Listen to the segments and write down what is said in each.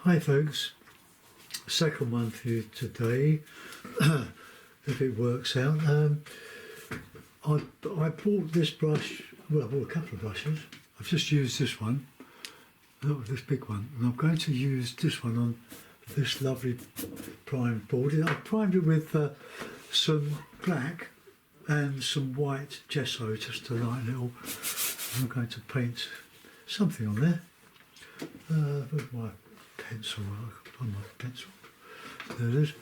Hi folks, second one for you today, if it works out. I bought this brush, well I bought a couple of brushes. I've just used this one, this big one, and I'm going to use this one on this lovely primed board. I primed it with some black and some white gesso just to lighten it all. I'm going to paint something on there. With my pencil, on my pencil. There it is.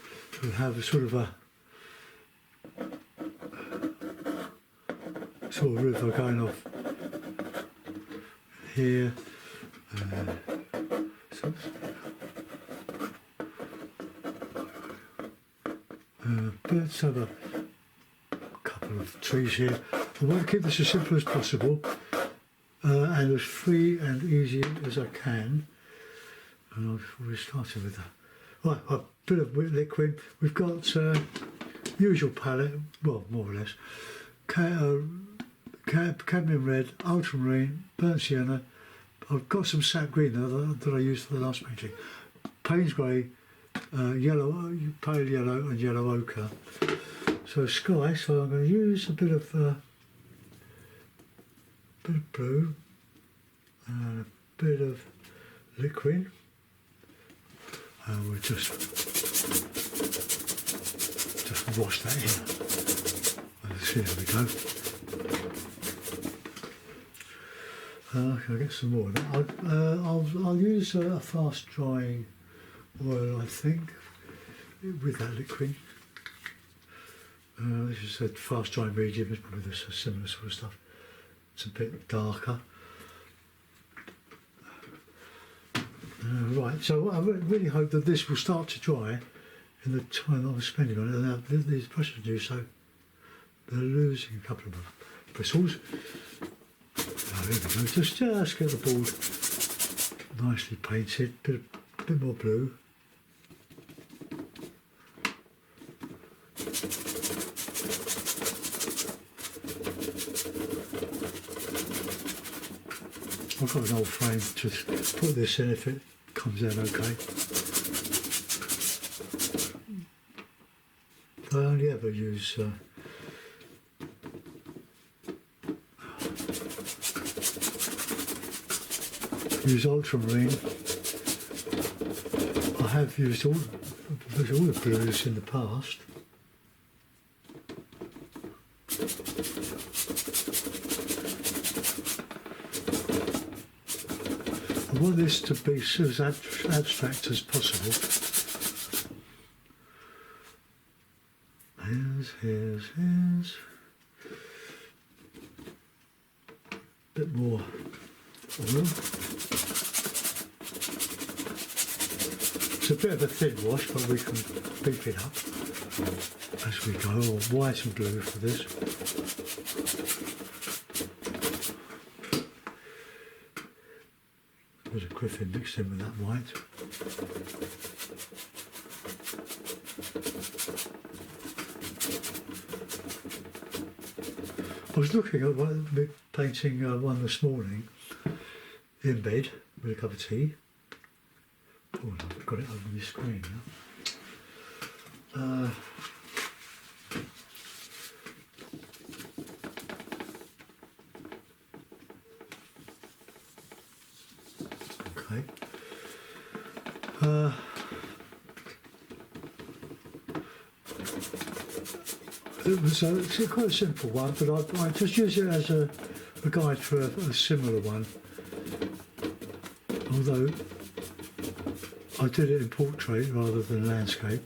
We'll have a sort of river going off here. Let's have a couple of trees here. I want to keep this as simple as possible and as free and easy as I can. And I've already started with that. Right, a bit of liquid. We've got usual palette, well, more or less. Cadmium red, ultramarine, burnt sienna. I've got some sap green that I used for the last painting. Payne's grey, yellow, pale yellow, and yellow ochre. So sky. So I'm going to use a bit of blue and a bit of liquid. We'll just wash that in. There we go. I'll get some more of that. I'll use a fast drying oil, I think, with that liquid. This is a fast drying medium. It's probably this similar sort of stuff. It's a bit darker. Right, so I really hope that this will start to dry in the time that I'm spending on it. Now, these brushes do, so they're losing a couple of bristles. There we go. Just get the board nicely painted, bit more blue. I've got an old frame to put this in if it comes out okay. I only ever use ultramarine. I have used all the blues in the past. I want this to be as abstract as possible. Here's. Bit more oil. It's a bit of a thin wash, but we can beef it up as we go. Or white and blue for this. A bit of Griffin mixed in with that white. I was looking at painting one this morning in bed with a cup of tea. Oh, I've got it over my screen now. Okay. It's quite a simple one, but I just use it as a guide for a similar one. Although I did it in portrait rather than landscape.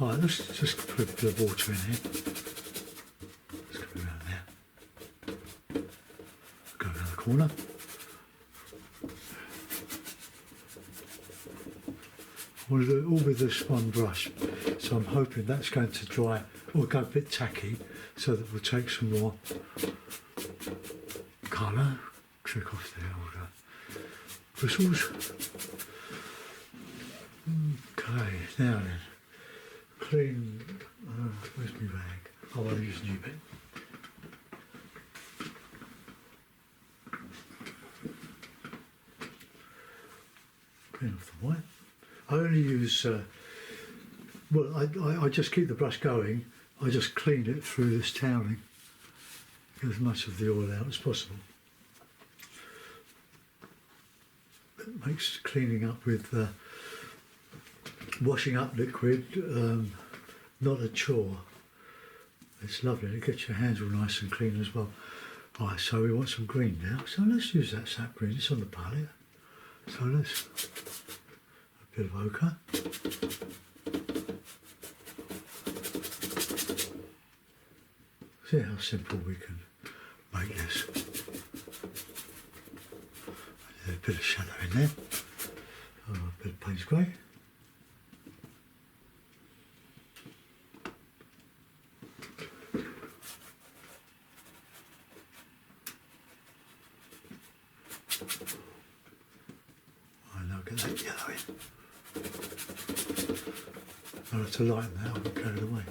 Alright, let's just put a bit of water in here. Let's go around there. Go around the corner. We'll do it all with this one brush. So I'm hoping that's going to dry or go a bit tacky, so that we'll take some more colour, trick off the old bristles. Okay, now then, clean. Where's my rag? Oh, I'll use a new bit. Clean off the white. I only use. Well, I just keep the brush going. I just clean it through this toweling. Get as much of the oil out as possible. It makes cleaning up with washing up liquid not a chore. It's lovely. It gets your hands all nice and clean as well. Right, so we want some green now. So let's use that sap green. It's on the palette. So let's a bit of ochre. See how simple we can make this. A bit of shadow in there. Oh, a bit of Payne's grey. I now get that yellow in. I'll have to lighten that, I'll get carried away.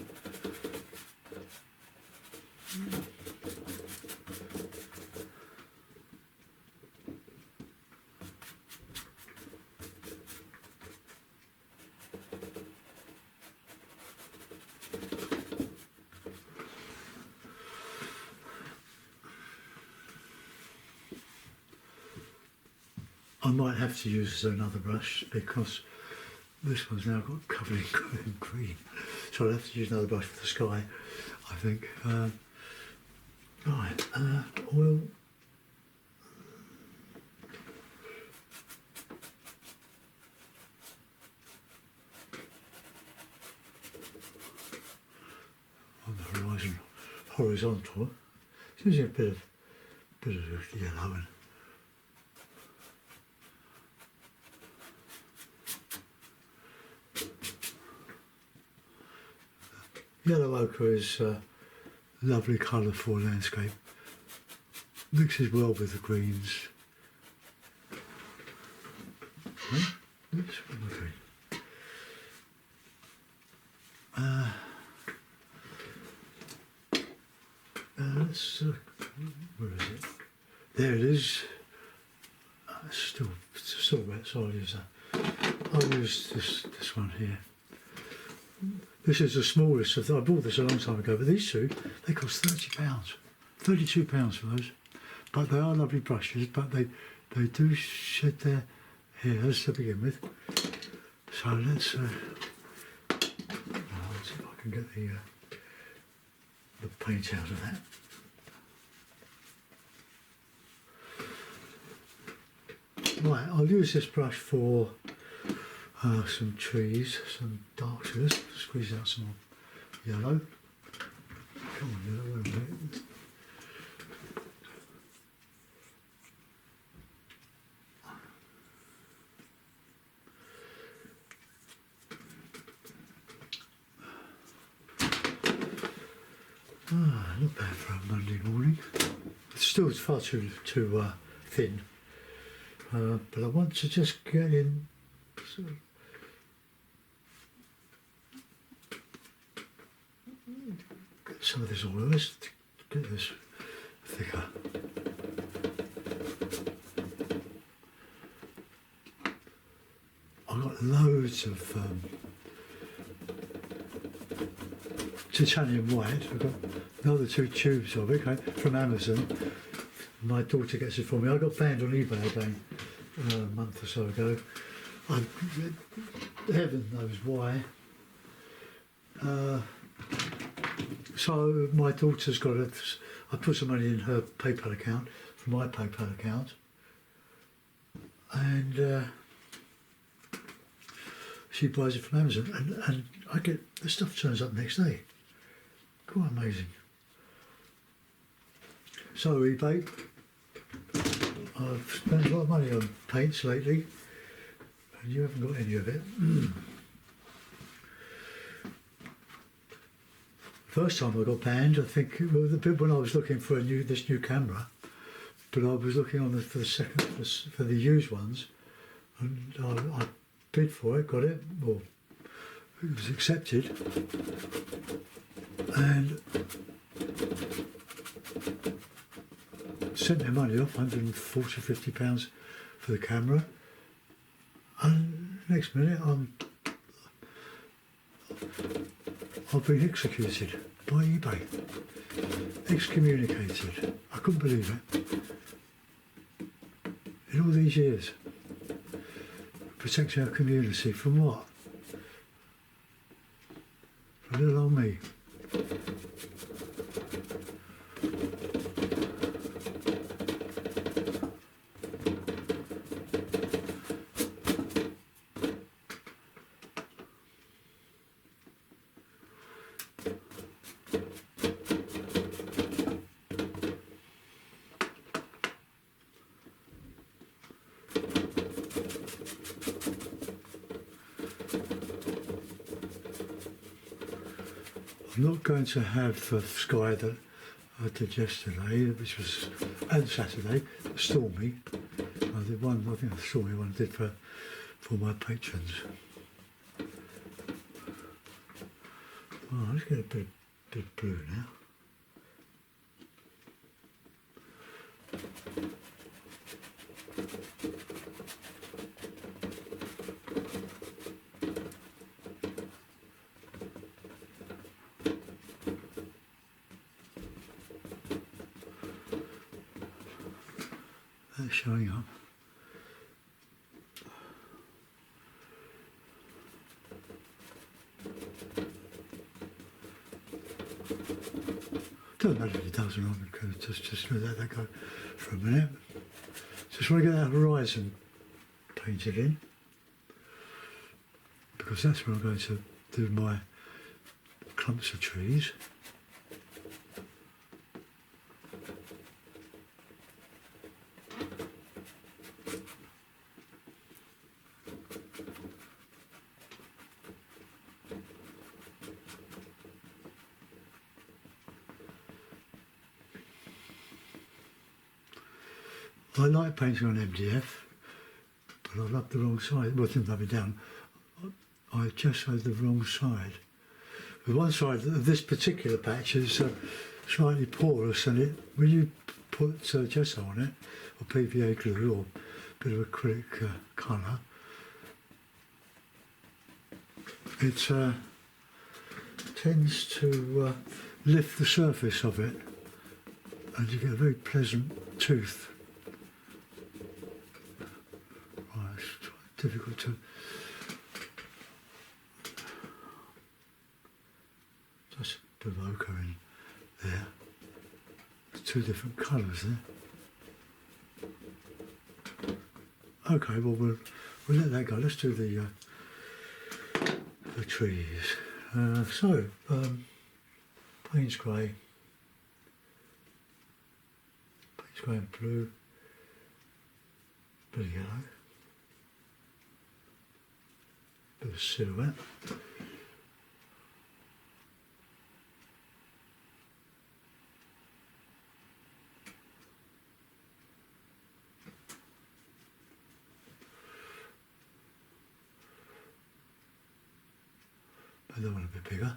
I might have to use another brush because this one's now got covered in green. So I'll have to use another brush for the sky, I think. Right, oil. On the horizon, horizontal. It's using a bit of yellow and yellow ochre is a lovely colour for landscape. Mixes well with the greens. Oops, what am I doing? Where is it? There it is. It's still wet, so I'll use that. I'll use this one here. This is the smallest. I bought this a long time ago, but these two, they cost £30, £32 for those. But they are lovely brushes, but they do shed their hairs to begin with. So let's see if I can get the paint out of that. Right, I'll use this brush for some trees, some dark sugars. Squeeze out some more yellow. Come on, yellow, wait a minute. Not bad for a Monday morning. It's far too thin. But I want to just get in sort of get some of this oil. Let's get this thicker. I've got loads of titanium white. I've got another 2 tubes of it, okay, from Amazon. My daughter gets it for me. I got banned on eBay again a month or so ago. Heaven knows why. So my daughter's got it. I put some money in her PayPal account from my PayPal account, and she buys it from Amazon, and I get the stuff turns up next day. Quite amazing. So eBay. I've spent a lot of money on paints lately, and you haven't got any of it. First time I got banned, I think, well, the bit when I was looking for this new camera, but I was looking on for the used ones, and I bid for it, got it, or it was accepted, and sent their money off, 140, £50 for the camera, and next minute I've been executed by eBay, excommunicated. I couldn't believe it. In all these years, protect our community from what? From little old me. I'm not going to have the sky that I did yesterday, which was, and Saturday, stormy. I did one, I think the stormy one I did for my patrons. Oh, let's get a bit of blue now. That's showing up. Doesn't matter if it does or not, because just let that go for a minute. Just want to get that horizon painted in, because that's where I'm going to do my clumps of trees. I like painting on MDF, but I love the wrong side. Well, it didn't rub it down. I just had the wrong side. The one side of this particular patch is slightly porous, and it, when you put gesso on it, or PVA glue, or a bit of acrylic colour, it tends to lift the surface of it, and you get a very pleasant tooth. Difficult to just put an ochre in there. There's two different colours there. Okay, well we'll let that go. Let's do the trees. Payne's grey, and blue, bit of yellow. Bit of silhouette. But that one a bit bigger.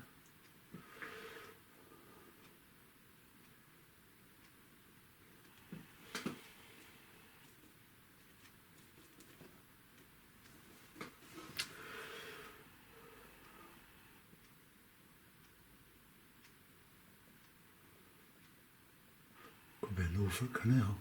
Could be a Norfolk Canal.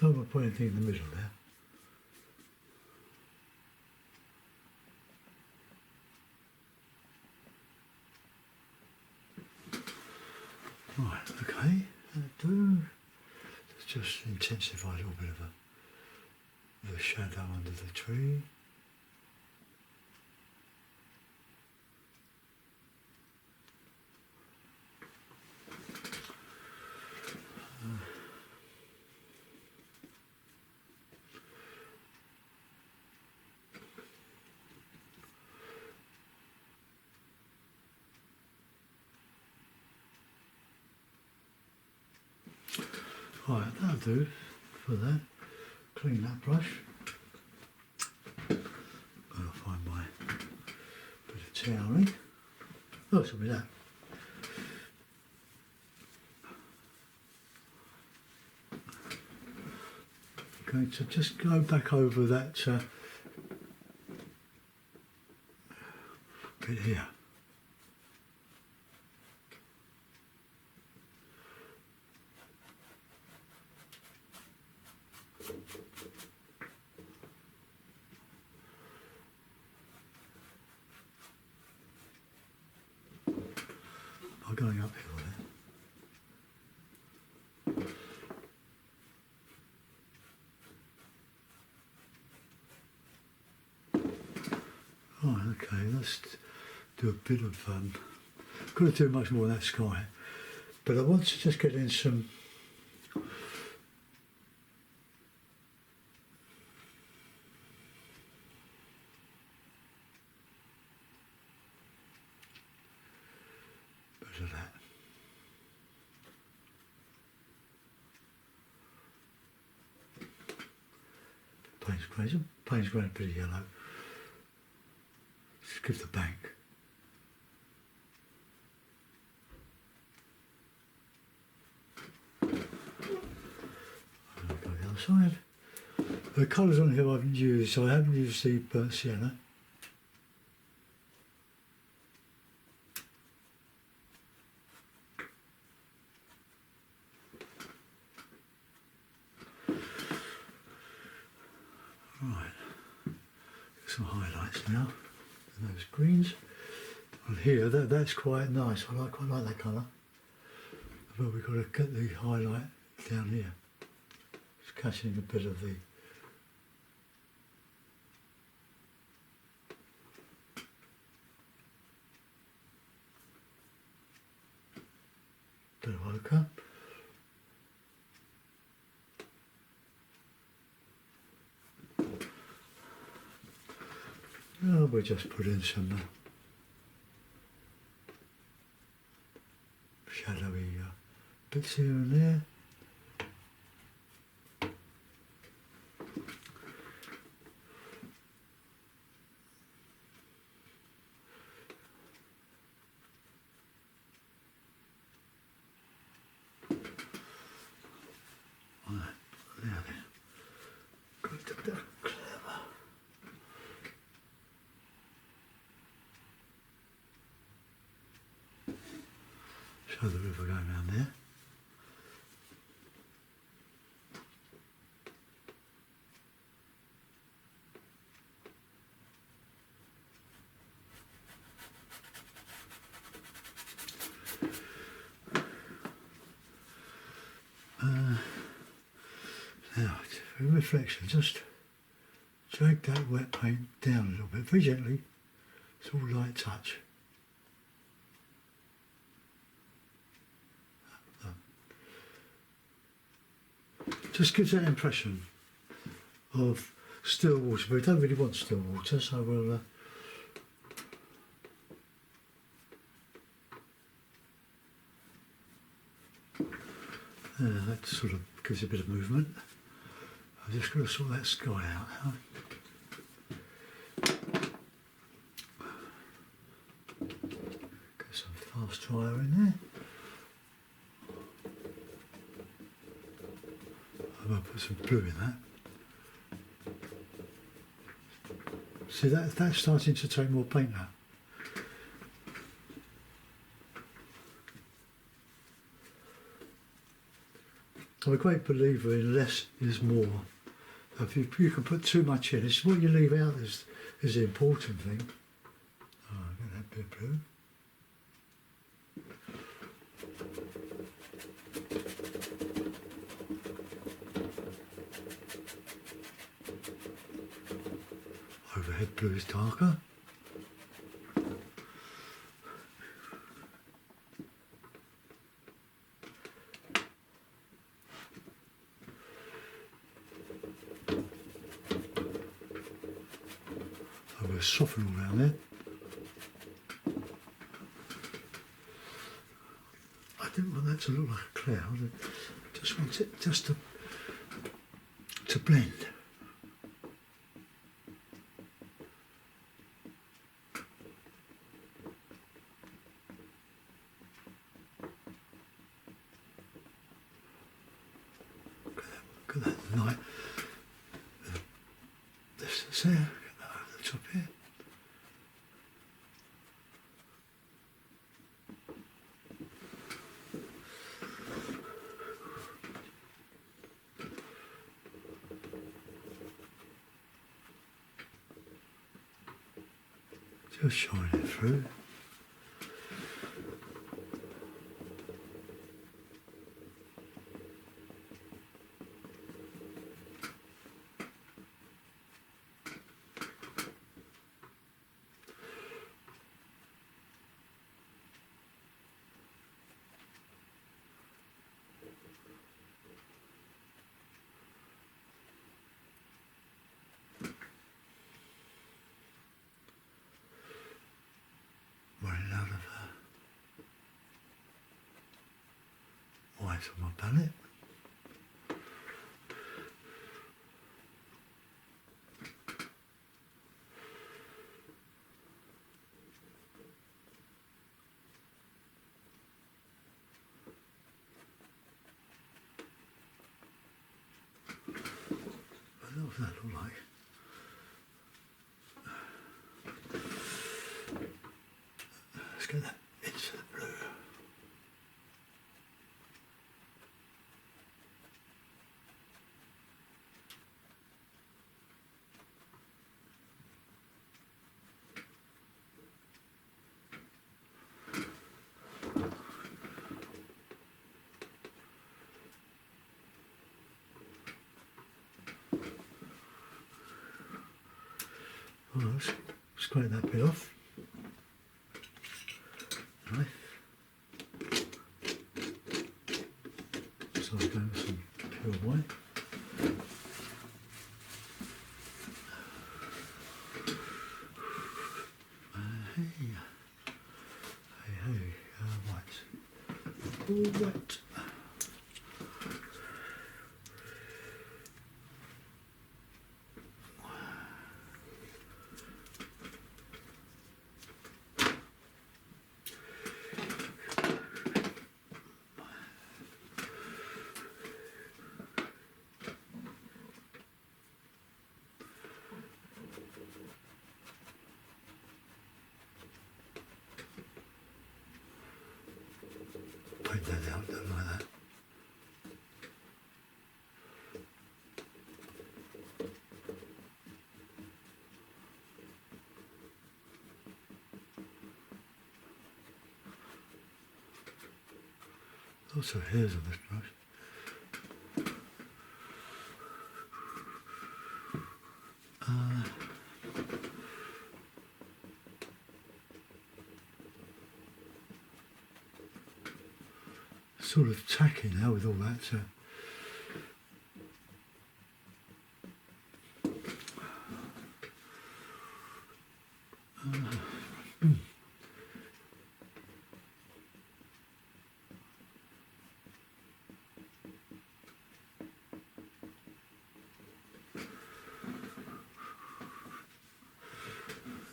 Don't want to put anything in the middle there. Right, okay, that'll do. Let's just intensify a little bit of a shadow under the tree. Right, that'll do for that. Clean that brush. I'll find my bit of towelling. Oh, it's with that. Going to just go back over that bit here. I'm going uphill there. Right, okay, let's do a bit of, couldn't do much more of that sky, but I want to just get in some bit of that. Payne's grey, a bit of yellow. Just give the bank. I'll go the other side. The colours on here I haven't used, so I haven't used the burnt sienna. Right, get some highlights now. And those greens. On here, that's quite nice. I quite like that colour. But we've got to get the highlight down here. Just catching a bit of the bit of ochre. Oh, we'll just put in some shadowy bits here and there. Right, now then, got a bit clever. Show the river going around there. Now, for reflection, just drag that wet paint down a little bit, very gently. It's all light touch. Just gives that impression of still water, but we don't really want still water, so we'll that sort of gives a bit of movement. I'm just going to sort that sky out now. Get some fast dryer in there. I'm going to put some blue in that. See, that's starting to take more paint now. I'm a great believer in less is more. If you can put too much in, it's what you leave out is the important thing. Oh, I've got that bit of blue. Overhead blue is darker. I will soften all around there. I didn't want that to look like a cloud. Just want it just to blend. Look at that light. This is there. Get that over the top here. Just shine it through. Running out of white on my palette. What does that look like? Let's get that into the blue. Well, let's scrape that bit off. Right. So I'll go with some pure white. Hey, white. All wet. Paint that out, don't like that. Lots of hairs on this brush. Sort of tacky now with all that. So.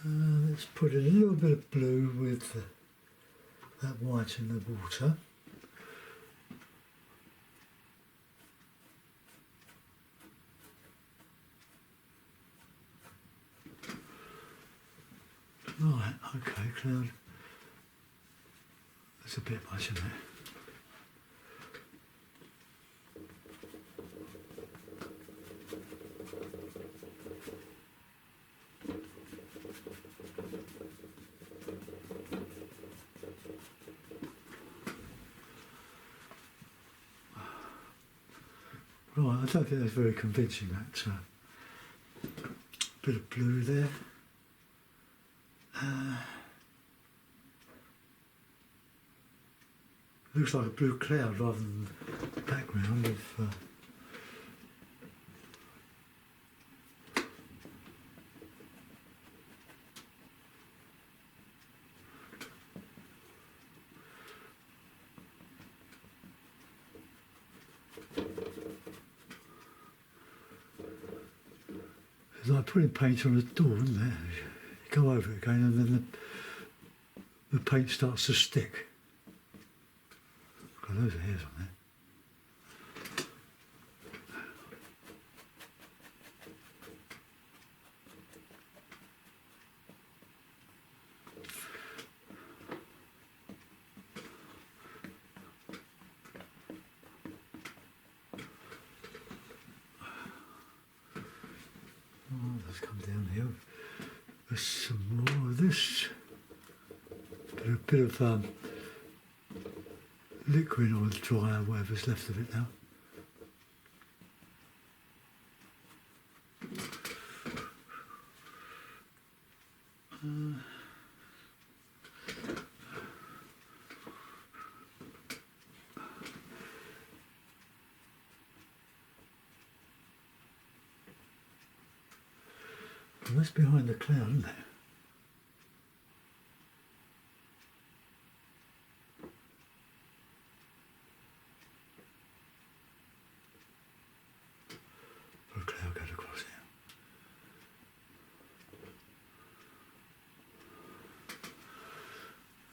Let's put a little bit of blue with that white in the water. Right, okay, cloud. That's a bit much, isn't it? Right, I don't think that's very convincing, that bit of blue there. Looks like a blue cloud rather than the background of like putting paint on a door, isn't it? You go over it again and then the paint starts to stick. Got loads of hairs on there. Oh, let's come down here. There's some more of this. A bit of liquid or dry or whatever's left of it now. Well, that's behind the cloud, isn't it? Or a cloud goes across here.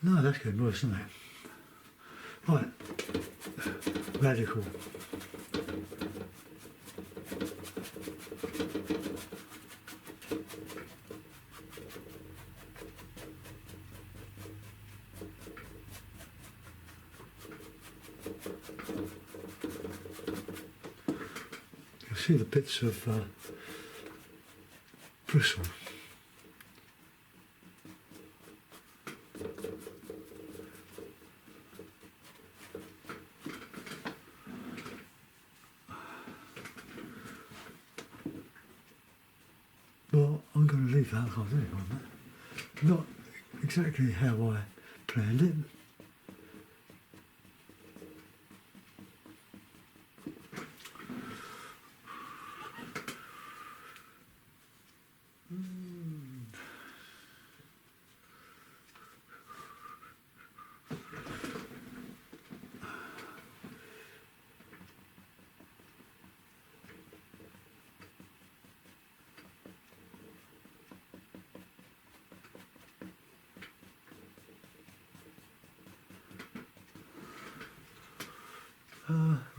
No, that's getting worse, isn't it? Right. Radical. You'll see the bits of bristle. Well, I'm going to leave that. I can't do it on that. Not exactly how I planned it.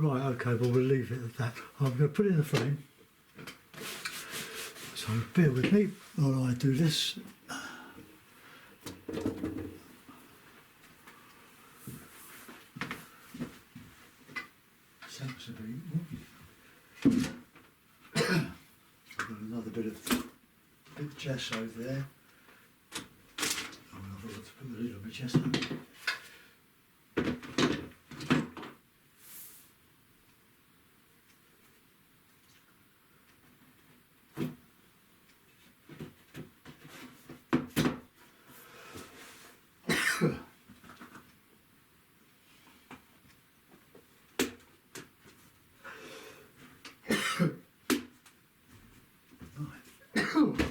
Right, okay, well we'll leave it at that. I'm going to put it in the frame. So bear with me while I do this. Sensibly. I've got another bit of gesso there. Oh, I forgot to put the lid on my gesso.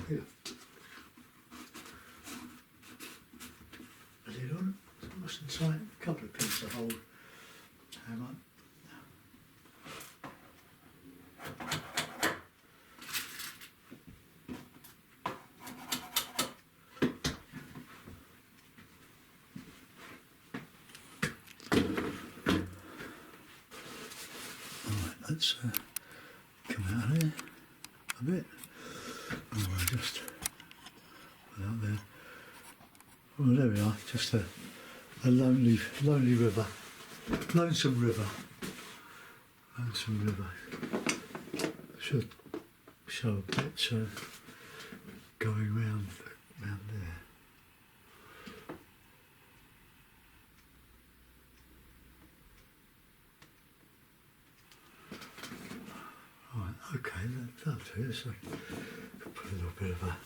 Here. The lid on. Nice and tight. A couple of pins to hold. Hang on. Right, let's come out of here a bit. Oh, I just put out there. Well, there we are. Just a lonely river, Lonesome River. Lonesome River. Should show a bit going round there. Right, okay, that'll do it. So put a little bit of a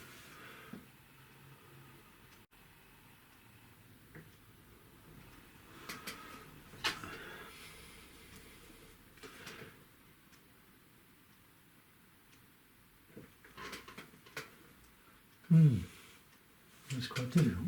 that's quite difficult.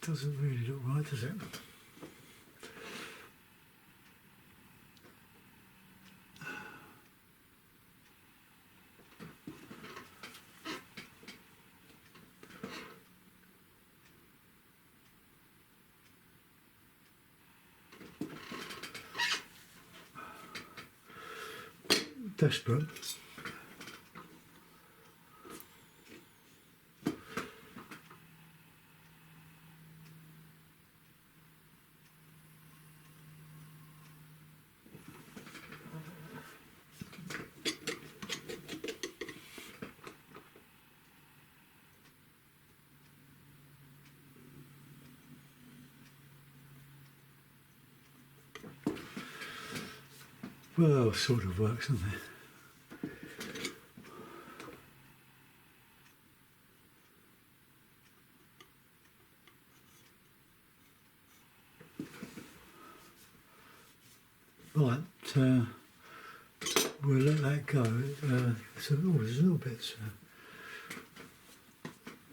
Doesn't really look right, does it? Desperate. Well, sort of works, doesn't it? Right, we'll let that go. So, there's little bits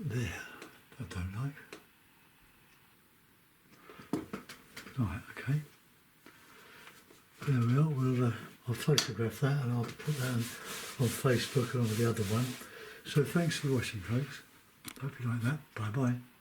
there I don't like. Right, okay. There we are. I'll photograph that and I'll put that on Facebook and on the other one. So thanks for watching, folks. Hope you like that. Bye bye.